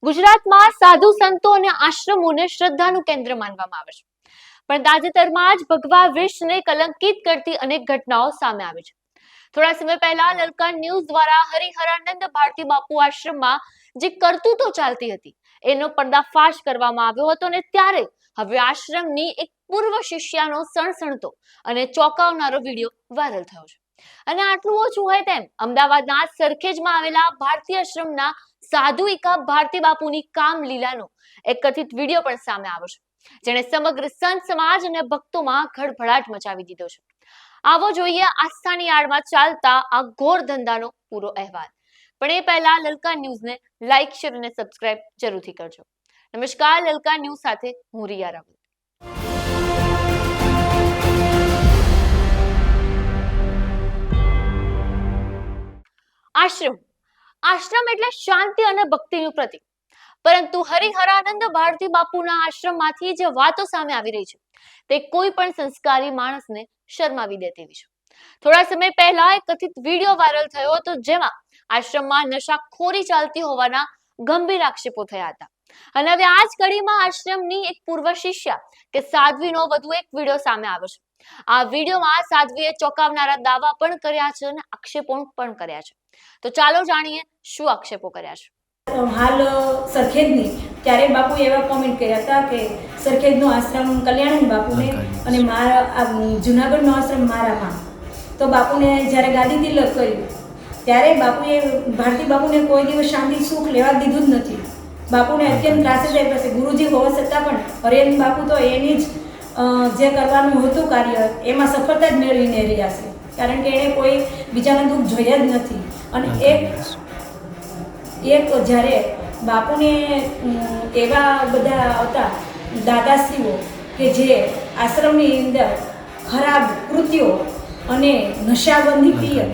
ગુજરાતમાં સાધુ સંતો અને આશ્રમોને શ્રદ્ધાનું કેન્દ્ર માનવામાં આવે છે, પણ તાજેતરમાં જ ભગવા વૃક્ષને કલંકિત કરતી અનેક ઘટનાઓ સામે આવી છે. થોડા સમય પહેલા લલકા ન્યૂઝ દ્વારા હરિહરાનંદ ભારતી બાપુ આશ્રમમાં જે કરતૂતો ચાલતી હતી એનો પર્દાફાશ કરવામાં આવ્યો હતો અને ત્યારે હવે આશ્રમની એક પૂર્વ શિષ્યાનો સણસણતો અને ચોંકાવનારો વિડીયો વાયરલ થયો છે. અને આટલું ઓછું હોય તેમ અમદાવાદના સરખેજમાં આવેલા ભારતીય આશ્રમના સાધુઇકા ભારતી બાપુની કામલીલાનો એક કથિત વિડીયો પણ સામે આવ્યો છે, જેણે સમગ્ર સંત સમાજ અને ભક્તોમાં ખળભળાટ મચાવી દીધો છે. આવો જોઈએ આસ્થાની આડમાં ચાલતા આ ઘોર ધંધાનો પૂરો અહેવાલ. પણ એ પહેલા લલકા ન્યૂઝને લાઈક, શેર અને સબસ્ક્રાઇબ જરૂરથી કરજો. નમસ્કાર, લલકા ન્યૂઝ સાથે હું રિયા રાવલ. આશ્રમ એટલે શાંતિ અને ભક્તિનું પ્રતીક, પરંતુ હરિહરાનંદ ભારતી બાપુના આશ્રમમાંથી જે વાતો સામે આવી રહી છે તે કોઈ પણ સંસ્કારી માણસને શરમાવી દે તેવી છે. થોડા સમય પહેલા એક કથિત વિડીયો વાયરલ થયો હતો, જેમાં આશ્રમમાં નશાખોરી ચાલતી હોવાના ગંભીર આક્ષેપો થયા હતા. અને હવે આ જ કડીમાં આશ્રમની એક પૂર્વ શિષ્યા કે સાધ્વીનો વધુ એક વિડીયો સામે આવ્યો છે. આ વિડીયોમાં સાધ્વીએ ચોંકાવનારા દાવા પણ કર્યા છે અને આક્ષેપો પણ કર્યા છે. તો ચાલો જાણીએ શું આક્ષેપો કર્યા છે. હાલ સરખેજની ત્યારે બાપુ એવા કોમેન્ટ કર્યા હતા કે સરખેજનો આશ્રમ કલ્યાણન બાપુને અને મારા જુનાગઢનો આશ્રમ મારામાં. તો બાપુને જ્યારે ગાદી તિલક કર્યું ત્યારે બાપુએ ભારતી બાપુને કોઈ દિવસ શાંતિ સુખ લેવા દીધું જ નથી. બાપુને અત્યંત ત્રાસદ આપ્યા છે. ગુરુજી હોવા છતાં પણ હરિહર બાપુ તો એની જ જે કરવાનું હતું કાર્ય એમાં સફળતા જ મેળવીને રહ્યા છે, કારણ કે એણે કોઈ બીજાના દુઃખ જોયા જ નથી. અને એક જ્યારે બાપુને એવા બધા હતા દાદાશ્રીઓ કે જે આશ્રમની અંદર ખરાબ કૃત્યો અને નશાબંધી પિયર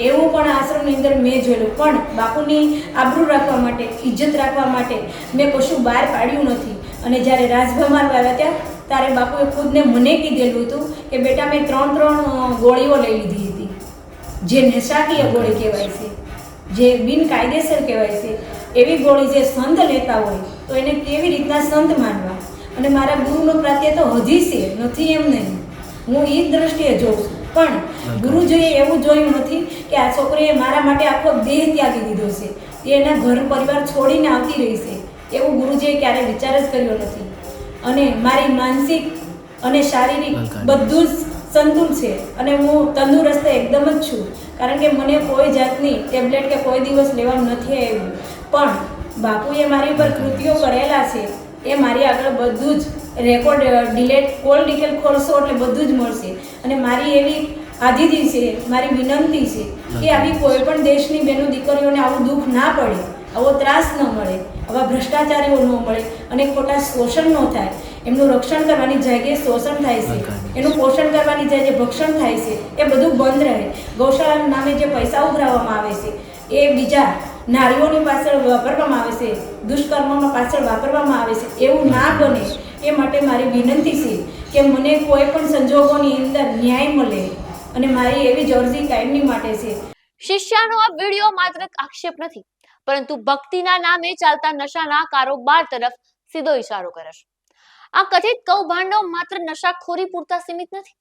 એવું પણ આશ્રમની અંદર મેં જોયેલું, પણ બાપુની આબરૂ રાખવા માટે, ઇજ્જત રાખવા માટે મેં કશું બહાર પાડ્યું નથી. અને જ્યારે રાજભવનમાં આવ્યા ત્યારે બાપુએ ખુદને મને કીધેલું હતું કે બેટા મેં 3 ગોળીઓ લઈ લીધી હતી, જે નશાકીય ગોળી કહેવાય છે, જે બિનકાયદેસર કહેવાય છે. એવી ગોળી જે સંત લેતા હોય તો એને કેવી રીતના સંત માનવા. અને મારા ગુરુનો પ્રત્યે તો હજી છે, નથી એમ નહીં, હું એ દ્રષ્ટિએ જોઉં છું. પણ ગુરુજીએ એવું જોયું નથી કે આ છોકરીએ મારા માટે આખો દેહ ત્યાગી દીધો છે, એ એના ઘર પરિવાર છોડીને આવતી રહી છે, એવું ગુરુજીએ ક્યારેય વિચાર જ કર્યો નથી. અને મારી માનસિક અને શારીરિક બધું જ સંતુલ છે અને હું તંદુરસ્ત એકદમ જ છું, કારણ કે મને કોઈ જાતની ટેબ્લેટ કે કોઈ દિવસ લેવાનું નથી આવ્યું. પણ બાપુએ મારી પર કૃતિઓ કરેલા છે એ મારી આગળ બધું જ રેકોર્ડ ડિલેટ કોલ ડિટેલ ખોલશો એટલે બધું જ મળશે. અને મારી એવી આદિથી છે, મારી વિનંતી છે કે આવી કોઈ પણ દેશની બહેનો દીકરીઓને આવું દુઃખ ના પડે, આવો ત્રાસ ન મળે, આવા ભ્રષ્ટાચારીઓ ન મળે અને ખોટા શોષણ ન થાય. એમનું રક્ષણ કરવાની જગ્યાએ શોષણ થાય છે, એનું પોષણ કરવાની જગ્યાએ ભક્ષણ થાય છે, એ બધું બંધ રહે. ગૌશાળાના નામે જે પૈસા ઉઘરાવવામાં આવે છે એ બીજા નારીઓની પાછળ વાપરવામાં આવે છે, દુષ્કર્મમાં પાછળ વાપરવામાં આવે છે, એવું ના બને એ માટે મારી વિનંતી છે કે મને કોઈ પણ સંજોગોની અંદર ન્યાય મળે અને મારી એવી જ અરજી કાયમની માટે છે. શિષ્યાનો આ વિડીયો માત્ર આક્ષેપ નથી, પરંતુ ભક્તિના નામે ચાલતા નશાના કારોબાર તરફ સીધો ઇશારો કરે છે. આ કથિત કૌભાંડો માત્ર નશાખોરી પૂરતા સીમિત નથી.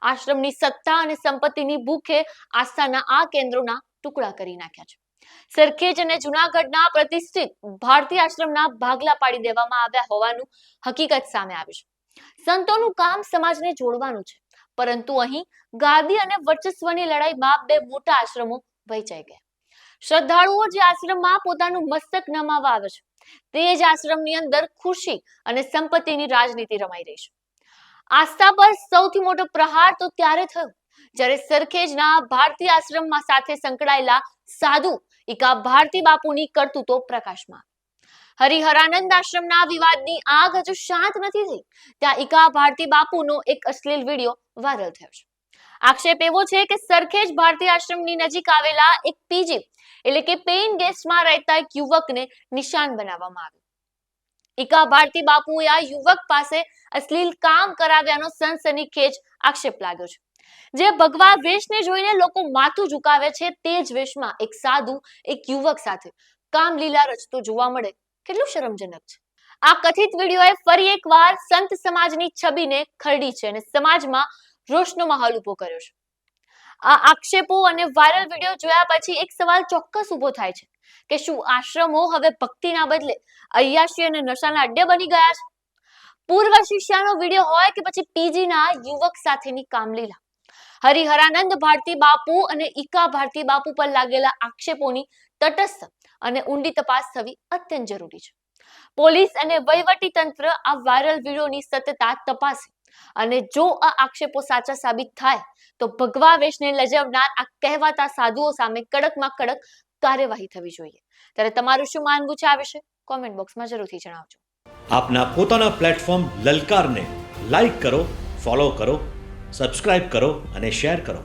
આશ્રમની સત્તા અને સંપત્તિની ભૂખે આસ્થાના આ કેન્દ્રોના ટુકડા કરી નાખ્યા છે. સરખેજ અને જુનાગઢના પ્રતિષ્ઠિત ભારતીય આશ્રમના ભાગલા પાડી દેવામાં આવ્યા હોવાનું હકીકત સામે આવી છે. સંતોનું કામ સમાજને જોડવાનું છે, પરંતુ અહીં ગાદી અને વર્ચસ્વની લડાઈમાં બે મોટા આશ્રમો વહેંચાઈ ગયા. શ્રદ્ધાળુઓ જે આશ્રમમાં પોતાનું મસ્તક નમાવા આવે છે, તે જ આશ્રમની અંદર ખુશી અને સંપત્તિની રાજનીતિ રમાઈ રહી છે. આસ્થા પર સૌથી મોટો પ્રહાર તો ત્યારે થયો જ્યારે સરખેજના ભારતીય આશ્રમમાં સાથે સંકળાયેલા સાધુ ઇકા ભારતી બાપુની કરતૂતો પ્રકાશમાં. હરિહરાનંદ આશ્રમના વિવાદની આગ હજુ શાંત નથી થઈ ત્યાં ઇકા ભારતી બાપુનો એક અશ્લીલ વિડીયો વાયરલ થયો છે. આક્ષેપ એવો છે કે સરખેજ ભારતીય આશ્રમની નજીક આવેલા એક પીજી એટલે કે પેઇન ગેસ્ટમાં રહેતા એક યુવકને નિશાન બનાવવામાં આવ્યું. ઇકા ભારતી બાપુએ આ યુવક પાસે અશ્લીલ કામ કરાવ્યાનો સનસનીખેજ આક્ષેપ લાગ્યો છે. જે ભગવા વેશને જોઈને લોકો માથું ઝુકાવે છે તે જ વેશમાં એક સાધુ એક યુવક સાથે કામલીલા રચતો જોવા મળે કેટલું શરમજનક છે. આ કથિત વિડીયોએ ફરી એકવાર સંત સમાજની છબીને ખરડી છે અને સમાજમાં રોષનો માહોલ ઉભો કર્યો છે. આ આક્ષેપો અને વાયરલ વિડીયો જોયા પછી એક સવાલ ચોક્કસ ઉભો થાય છે કે શું આશ્રમો હવે ભક્તિના બદલે અય્યાશી અને નશાના અડ્ડે બની ગયા છે? પૂર્વ શિષ્યાનો વિડીયો હોય કે પછી પીજીના યુવક સાથેની કામલીલા, હરિહરાનંદ ભારતી બાપુ અને ઈકા ભારતી બાપુ પર લાગેલા આક્ષેપોની તટસ્થ અને ઊંડી તપાસ થવી અત્યંત જરૂરી છે. પોલીસ અને વહીવટી તંત્ર આ વાયરલ વિડીયોની સતત તપાસે અને જો આ આક્ષેપો સાચા સાબિત થાય તો ભગવા વેશને લજવનાર આ કહેવાતા સાધુઓ સામે કડકમાં કડક કાર્યવાહી થવી જોઈએ. ત્યારે તમારું શું માનવું છે આ વિશે કોમેન્ટ બોક્સમાં જરૂરથી જણાવજો. આપના પોતાના પ્લેટફોર્મ લલકારને લાઈક કરો, ફોલો કરો, સબસ્ક્રાઇબ કરો અને શેર કરો.